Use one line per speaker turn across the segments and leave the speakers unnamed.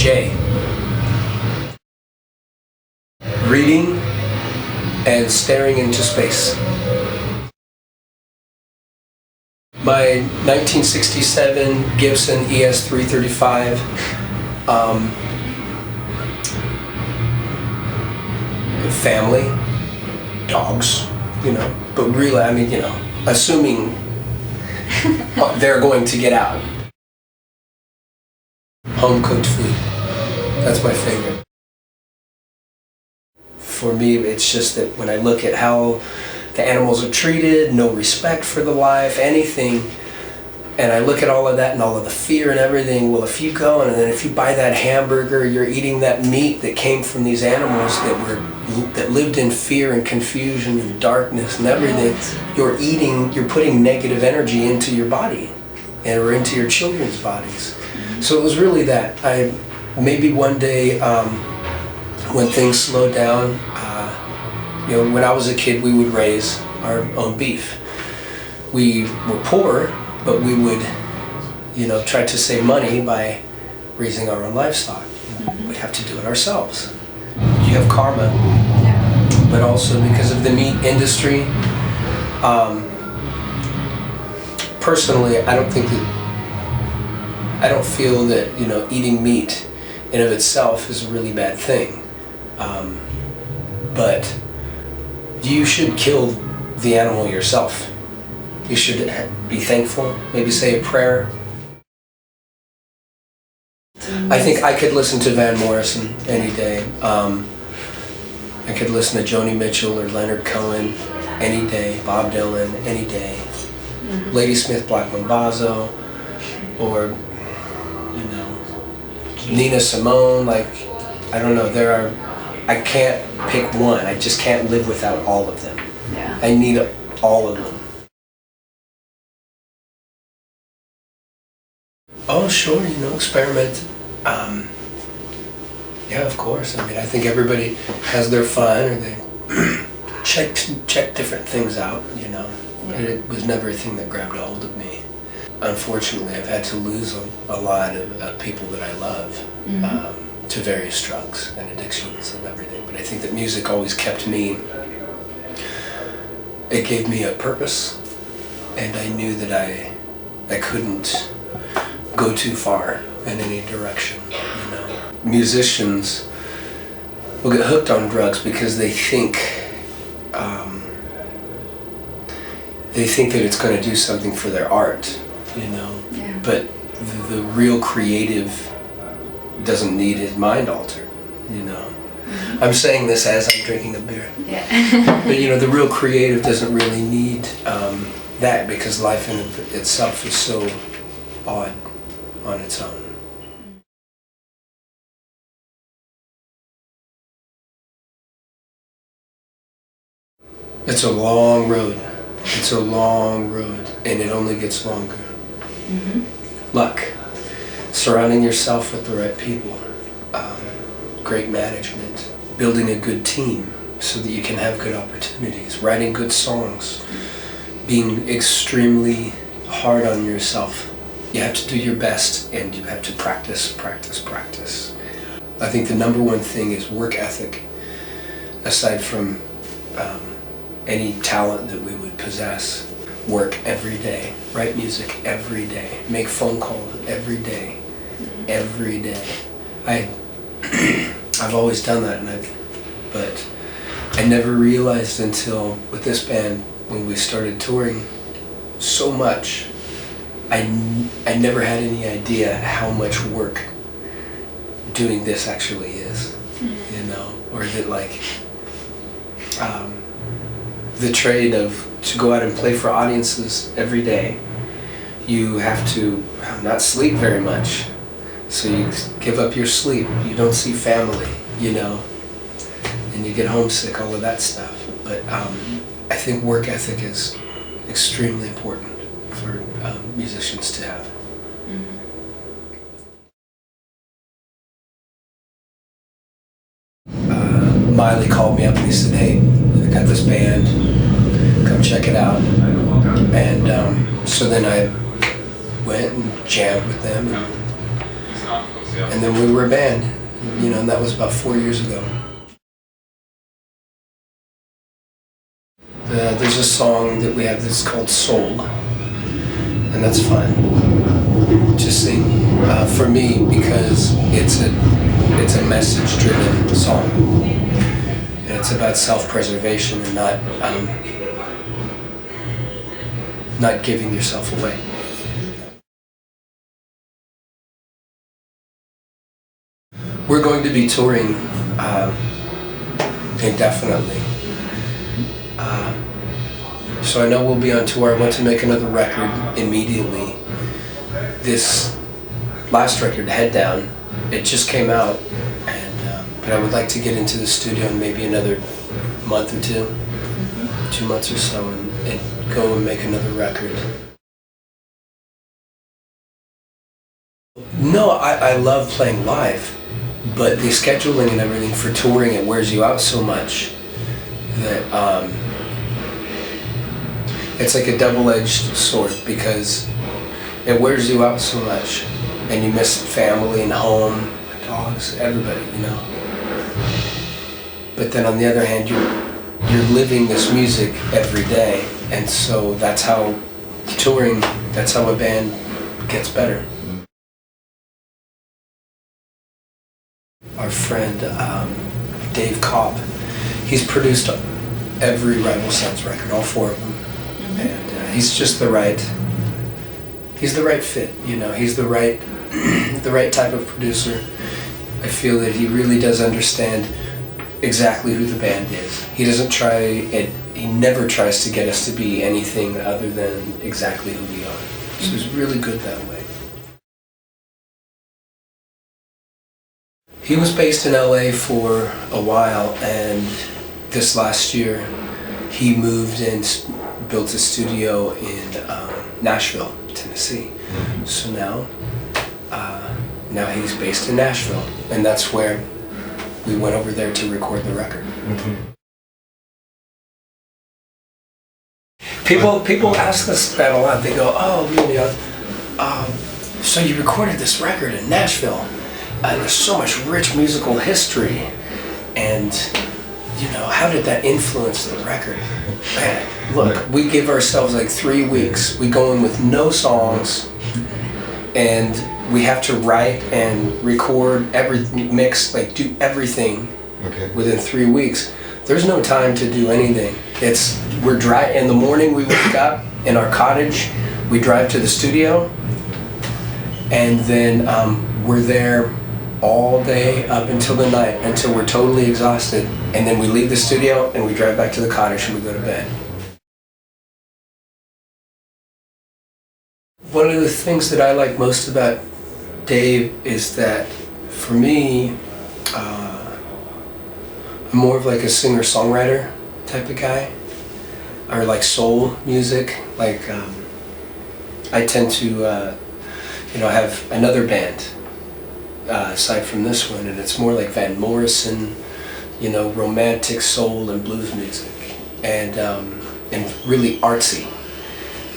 Jay. Reading and staring into space. My 1967 Gibson ES-335 family, dogs, but really, assuming they're going to get out. Home cooked food. That's my favorite. For me, it's just that when I look at how the animals are treated, no respect for the life, anything, and I look at all of that and all of the fear and everything, well, if you go and then if you buy that hamburger, you're eating that meat that came from these animals that lived in fear and confusion and darkness and everything. You're putting negative energy into your body or into your children's bodies. So it was really that. Maybe one day when things slowed down, when I was a kid, we would raise our own beef. We were poor, but we would, try to save money by raising our own livestock. We'd have to do it ourselves. You have karma, but also because of the meat industry. Personally, I don't feel that eating meat in of itself is a really bad thing. But you should kill the animal yourself. You should be thankful, maybe say a prayer. I think I could listen to Van Morrison any day. I could listen to Joni Mitchell or Leonard Cohen any day, Bob Dylan any day, Ladysmith Black Mambazo, or Nina Simone. I don't know, I can't pick one. I just can't live without all of them.
Yeah.
I need all of them. Oh, sure, experiment. Yeah, of course. I think everybody has their fun, or they check different things out, And it was never a thing that grabbed a hold of me. Unfortunately, I've had to lose a lot of people that I love to various drugs and addictions and everything. But I think that music always kept me. It gave me a purpose, and I knew that I couldn't go too far in any direction. Musicians will get hooked on drugs because they think that it's going to do something for their art,
Yeah.
But the real creative doesn't need his mind altered, I'm saying this as I'm drinking a beer.
Yeah.
But the real creative doesn't really need that, because life in itself is so odd on its own. It's a long road. It's a long road, and it only gets longer. Luck, surrounding yourself with the right people, great management, building a good team so that you can have good opportunities, writing good songs, being extremely hard on yourself. You have to do your best, and you have to practice. I think the number one thing is work ethic, aside from any talent that we would possess. Work every day, write music every day, make phone calls every day, every day. I've always done that, but I never realized until with this band, when we started touring so much, I never had any idea how much work doing this actually is, or that the trade of to go out and play for audiences every day. You have to not sleep very much, so you give up your sleep. You don't see family, and you get homesick, all of that stuff. But I think work ethic is extremely important for musicians to have. Miley called me up and he said, "Hey, I got this band, come check it out." And so then I went and jammed with them, and And then we were a band, you know, and that was about 4 years ago. There's a song that we have that's called Soul, and that's fun to sing for me because it's a message-driven song. And it's about self-preservation and not giving yourself away. We're going to be touring indefinitely. So I know we'll be on tour. I want to make another record immediately. This last record, Head Down, it just came out, but I would like to get into the studio in maybe another month or two, 2 months or so, and go and make another record. No, I love playing live, but the scheduling and everything for touring, it wears you out so much that it's like a double-edged sword because it wears you out so much and you miss family and home, dogs, everybody, you know. But then on the other hand, you're living this music every day, and so that's how touring, that's how a band gets better. Our friend Dave Cobb, he's produced every Rival Sons record, all 4 of them. And he's just the right fit, you know. He's the right type of producer. I feel that he really does understand exactly who the band is. He doesn't he never tries to get us to be anything other than exactly who we are. So he's really good that way. He was based in LA for a while, and this last year he moved and built a studio in Nashville, Tennessee. So now he's based in Nashville, and that's where we went over there to record the record. People ask us that a lot. They go, "Oh, so you recorded this record in Nashville? There's so much rich musical history, and you know, how did that influence the record?" Man, look, we give ourselves like 3 weeks. We go in with no songs, and we have to write and record, mix, like do everything within 3 weeks. There's no time to do anything. We're dry in the morning. We wake up in our cottage. We drive to the studio, and then we're there all day up until the night, until we're totally exhausted, and then we leave the studio and we drive back to the cottage and we go to bed. One of the things that I like most about Dave is that, for me, I'm more of like a singer-songwriter type of guy, or like soul music. Like I tend to have another band aside from this one, and it's more like Van Morrison, you know, romantic soul and blues music, and really artsy.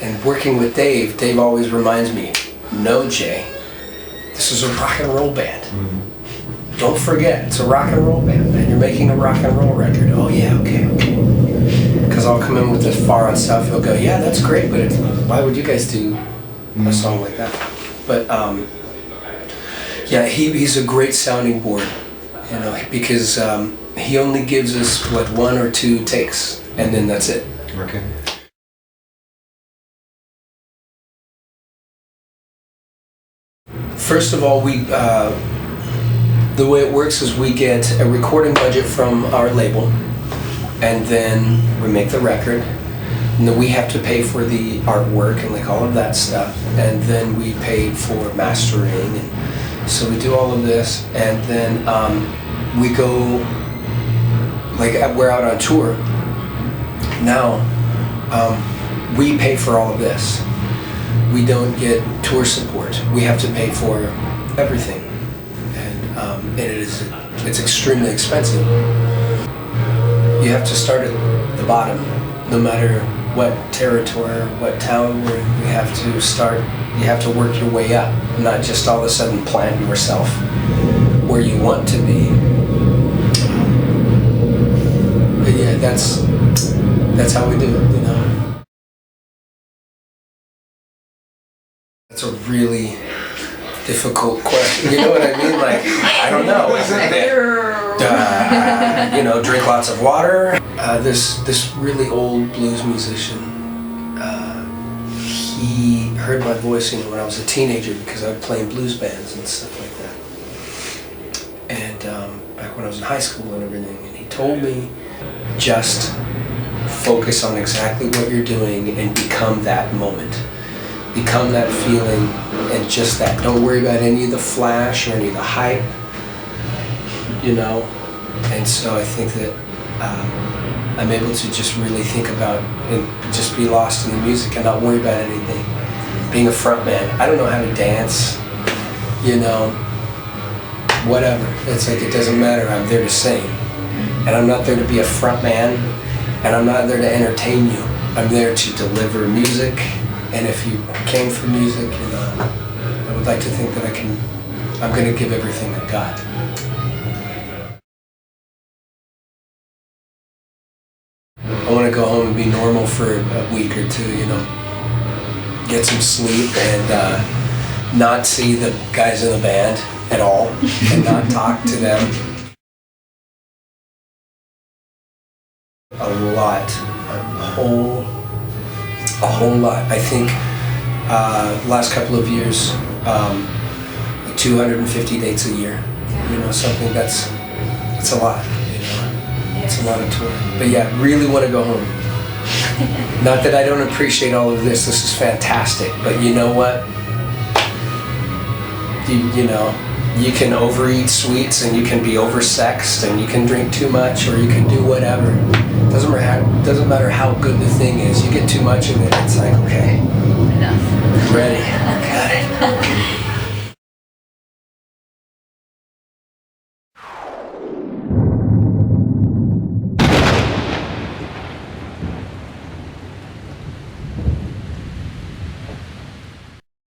And working with Dave always reminds me, "No, Jay, this is a rock and roll band. Don't forget, it's a rock and roll band, and you're making a rock and roll record." "Oh yeah, okay." Because I'll come in with this far on stuff. He'll go, "Yeah, that's great, but why would you guys do a song like that?" But yeah, he's a great sounding board, you know, because he only gives us like 1 or 2 takes, and then that's it.
Okay.
First of all, the way it works is we get a recording budget from our label, and then we make the record, and then we have to pay for the artwork and like all of that stuff, and then we pay for mastering, and so we do all of this, and then we go, like we're out on tour now, we pay for all of this. We don't get tour support. We have to pay for everything, and it's extremely expensive. You have to start at the bottom, no matter what territory or what town we're in. We have to start You have to work your way up, not just all of a sudden plant yourself where you want to be. But yeah, that's how we do it, you know. That's a really difficult question. You know what I mean? Like, I don't know. You know, drink lots of water. This really old blues musician, he heard my voice, you know, when I was a teenager because I would play in blues bands and stuff like that. And back when I was in high school and everything, and he told me, just focus on exactly what you're doing and become that moment. Become that feeling and just that. Don't worry about any of the flash or any of the hype, you know. And so I think that I'm able to just really think about and just be lost in the music and not worry about anything. Being a front man, I don't know how to dance, you know, whatever. It's like, it doesn't matter, I'm there to sing. And I'm not there to be a front man, and I'm not there to entertain you. I'm there to deliver music, and if you came for music, you know, I would like to think that I'm gonna give everything I got. I want to go home and be normal for a week or two, you know, get some sleep and not see the guys in the band at all and not talk to them. A lot, a whole lot. I think last couple of years, 250 dates a year, you know, something that's a lot. It's a lot of touring. But yeah, really want to go home. Not that I don't appreciate all of this. This is fantastic. But you know what? You know, you can overeat sweets and you can be oversexed and you can drink too much or you can do whatever. Doesn't matter how good the thing is. You get too much of it, it's like, okay.
Enough.
Ready.